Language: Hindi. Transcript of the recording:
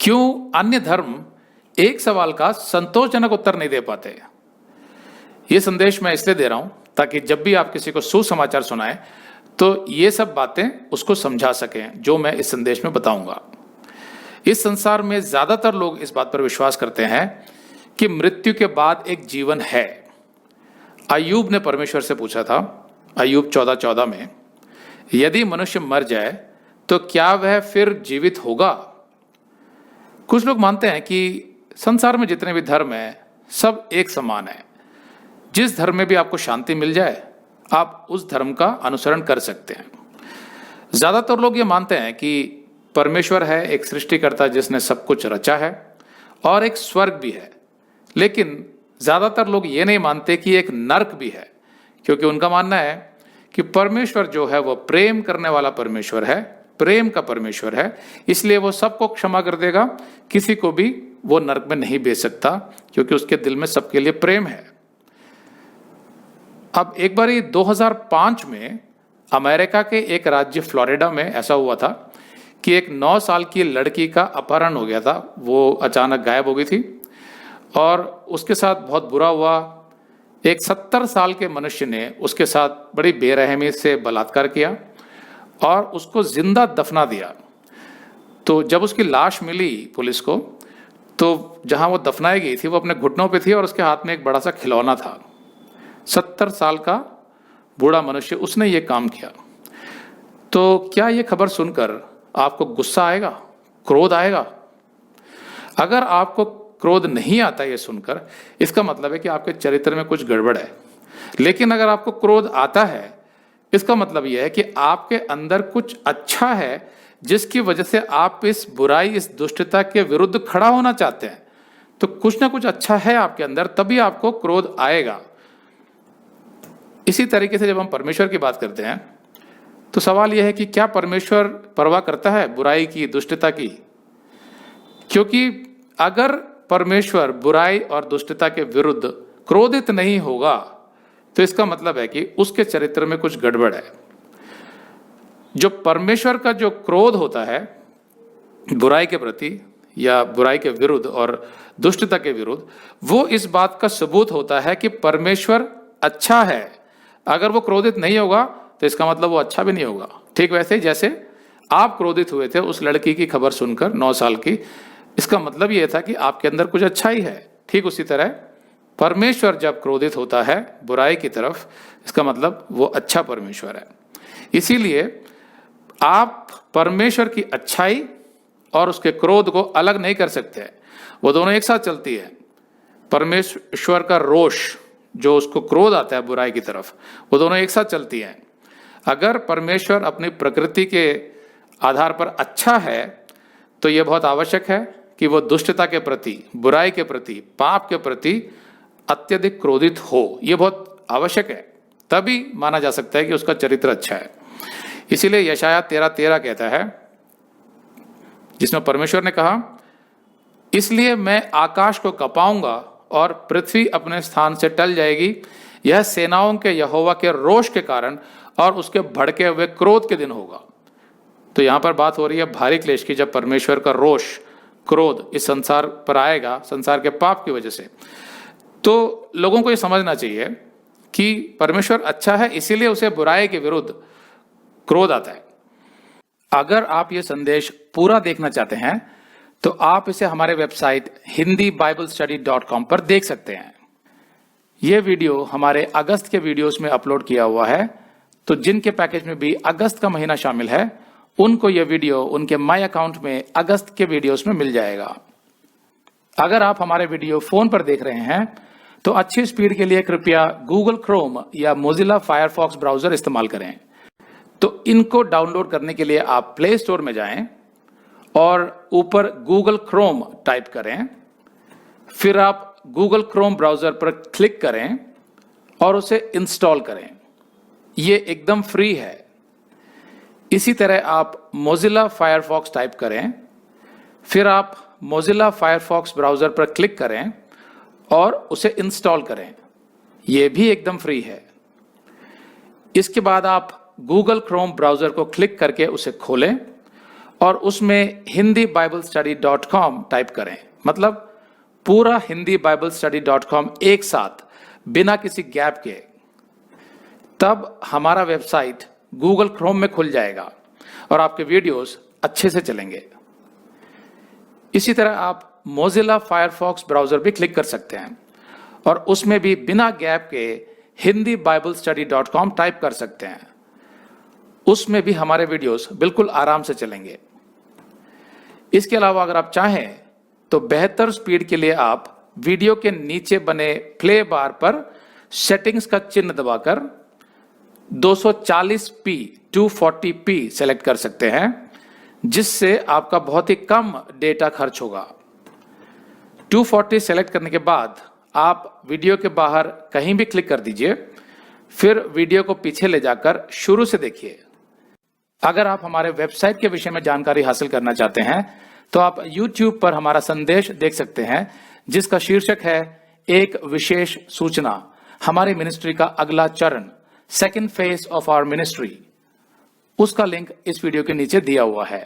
क्यों अन्य धर्म एक सवाल का संतोषजनक उत्तर नहीं दे पाते? ये संदेश मैं इसलिए दे रहा हूं ताकि जब भी आप किसी को सुसमाचार सुनाएं तो ये सब बातें उसको समझा सकें जो मैं इस संदेश में बताऊंगा। इस संसार में ज्यादातर लोग इस बात पर विश्वास करते हैं कि मृत्यु के बाद एक जीवन है। अय्यूब ने परमेश्वर से पूछा था, अय्यूब 14:14 में, यदि मनुष्य मर जाए तो क्या वह फिर जीवित होगा? कुछ लोग मानते हैं कि संसार में जितने भी धर्म हैं सब एक समान है। जिस धर्म में भी आपको शांति मिल जाए आप उस धर्म का अनुसरण कर सकते हैं। ज्यादातर लोग ये मानते हैं कि परमेश्वर है एक सृष्टिकर्ता जिसने सब कुछ रचा है और एक स्वर्ग भी है, लेकिन ज्यादातर लोग ये नहीं मानते कि एक नरक भी है, क्योंकि उनका मानना है कि परमेश्वर जो है वो प्रेम करने वाला परमेश्वर है, प्रेम का परमेश्वर है, इसलिए वो सबको क्षमा कर देगा, किसी को भी वो नरक में नहीं भेज सकता क्योंकि उसके दिल में सबके लिए प्रेम है। अब एक बार 2005 में अमेरिका के एक राज्य फ्लोरिडा में ऐसा हुआ था कि एक 9 साल की लड़की का अपहरण हो गया था। वो अचानक गायब हो गई थी और उसके साथ बहुत बुरा हुआ। एक 70 साल के मनुष्य ने उसके साथ बड़ी बेरहमी से बलात्कार किया और उसको जिंदा दफना दिया। तो जब उसकी लाश मिली पुलिस को, तो जहां वो दफनाई गई थी वो अपने घुटनों पे थी और उसके हाथ में एक बड़ा सा खिलौना था। 70 साल का बूढ़ा मनुष्य, उसने ये काम किया। तो क्या ये खबर सुनकर आपको गुस्सा आएगा, क्रोध आएगा? अगर आपको क्रोध नहीं आता ये सुनकर, इसका मतलब है कि आपके चरित्र में कुछ गड़बड़ है। लेकिन अगर आपको क्रोध आता है, इसका मतलब यह है कि आपके अंदर कुछ अच्छा है जिसकी वजह से आप इस बुराई, इस दुष्टता के विरुद्ध खड़ा होना चाहते हैं। तो कुछ ना कुछ अच्छा है आपके अंदर, तभी आपको क्रोध आएगा। इसी तरीके से जब हम परमेश्वर की बात करते हैं तो सवाल यह है कि क्या परमेश्वर परवाह करता है बुराई की, दुष्टता की? क्योंकि अगर परमेश्वर बुराई और दुष्टता के विरुद्ध क्रोधित नहीं होगा तो इसका मतलब है कि उसके चरित्र में कुछ गड़बड़ है। जो परमेश्वर का जो क्रोध होता है बुराई के प्रति या बुराई के विरुद्ध और दुष्टता के विरुद्ध, वो इस बात का सबूत होता है कि परमेश्वर अच्छा है। अगर वो क्रोधित नहीं होगा तो इसका मतलब वो अच्छा भी नहीं होगा। ठीक वैसे ही जैसे आप क्रोधित हुए थे उस लड़की की खबर सुनकर, 9 साल की, इसका मतलब ये था कि आपके अंदर कुछ अच्छाई है। ठीक उसी तरह परमेश्वर जब क्रोधित होता है बुराई की तरफ, इसका मतलब वो अच्छा परमेश्वर है। इसीलिए आप परमेश्वर की अच्छाई और उसके क्रोध को अलग नहीं कर सकते, वो दोनों एक साथ चलती है। परमेश्वर का रोष, जो उसको क्रोध आता है बुराई की तरफ, वो दोनों एक साथ चलती हैं। अगर परमेश्वर अपनी प्रकृति के आधार पर अच्छा है तो यह बहुत आवश्यक है कि वो दुष्टता के प्रति, बुराई के प्रति, पाप के प्रति अत्यधिक क्रोधित हो। यह बहुत आवश्यक है, तभी माना जा सकता है कि उसका चरित्र अच्छा है। इसीलिए यशाया 13:13 कहता है, जिसमें परमेश्वर ने कहा, इसलिए मैं आकाश को कपाऊंगा और पृथ्वी अपने स्थान से टल जाएगी, यह सेनाओं के यहोवा के रोष के कारण और उसके भड़के हुए क्रोध के दिन होगा। तो यहां पर बात हो रही है भारी क्लेश की, जब परमेश्वर का रोष, क्रोध इस संसार पर आएगा, संसार के पाप की वजह से। तो लोगों को यह समझना चाहिए कि परमेश्वर अच्छा है, इसीलिए उसे बुराई के विरुद्ध क्रोध आता है। अगर आप ये संदेश पूरा देखना चाहते हैं तो आप इसे हमारे वेबसाइट hindiBiblestudy.com पर देख सकते हैं। यह वीडियो हमारे अगस्त के वीडियोस में अपलोड किया हुआ है, तो जिनके पैकेज में भी अगस्त का महीना शामिल है उनको यह वीडियो उनके माई अकाउंट में अगस्त के वीडियोस में मिल जाएगा। अगर आप हमारे वीडियो फोन पर देख रहे हैं तो अच्छी स्पीड के लिए कृपया गूगल क्रोम या मोजिला फायरफॉक्स ब्राउजर इस्तेमाल करें। तो इनको डाउनलोड करने के लिए आप प्ले स्टोर में जाएं और ऊपर गूगल क्रोम टाइप करें, फिर आप गूगल क्रोम ब्राउजर पर क्लिक करें और उसे इंस्टॉल करें। यह एकदम फ्री है। इसी तरह आप मोजिला फायरफॉक्स टाइप करें, फिर आप मोजिला फायरफॉक्स ब्राउजर पर क्लिक करें और उसे इंस्टॉल करें। यह भी एकदम फ्री है। इसके बाद आप गूगल क्रोम ब्राउजर को क्लिक करके उसे खोलें और उसमें hindibiblesteady.com टाइप करें, मतलब पूरा hindibiblesteady.com एक साथ बिना किसी गैप के, तब हमारा वेबसाइट गूगल क्रोम में खुल जाएगा और आपके वीडियोस अच्छे से चलेंगे। इसी तरह आप मोजिला फायरफॉक्स ब्राउजर भी क्लिक कर सकते हैं और उसमें भी बिना गैप के hindibiblesteady.com टाइप कर सकते हैं। उसमें भी हमारे वीडियोस बिल्कुल आराम से चलेंगे। इसके अलावा अगर आप चाहें तो बेहतर स्पीड के लिए आप वीडियो के नीचे बने प्ले बार पर सेटिंग्स का चिन्ह दबाकर 240p 240p सेलेक्ट कर सकते हैं, जिससे आपका बहुत ही कम डेटा खर्च होगा। 240 सेलेक्ट करने के बाद आप वीडियो के बाहर कहीं भी क्लिक कर दीजिए, फिर वीडियो को पीछे ले जाकर शुरू से देखिए। अगर आप हमारे वेबसाइट के विषय में जानकारी हासिल करना चाहते हैं तो आप YouTube पर हमारा संदेश देख सकते हैं, जिसका शीर्षक है एक विशेष सूचना, हमारी मिनिस्ट्री का अगला चरण, second phase of our ministry. उसका लिंक इस वीडियो के नीचे दिया हुआ है।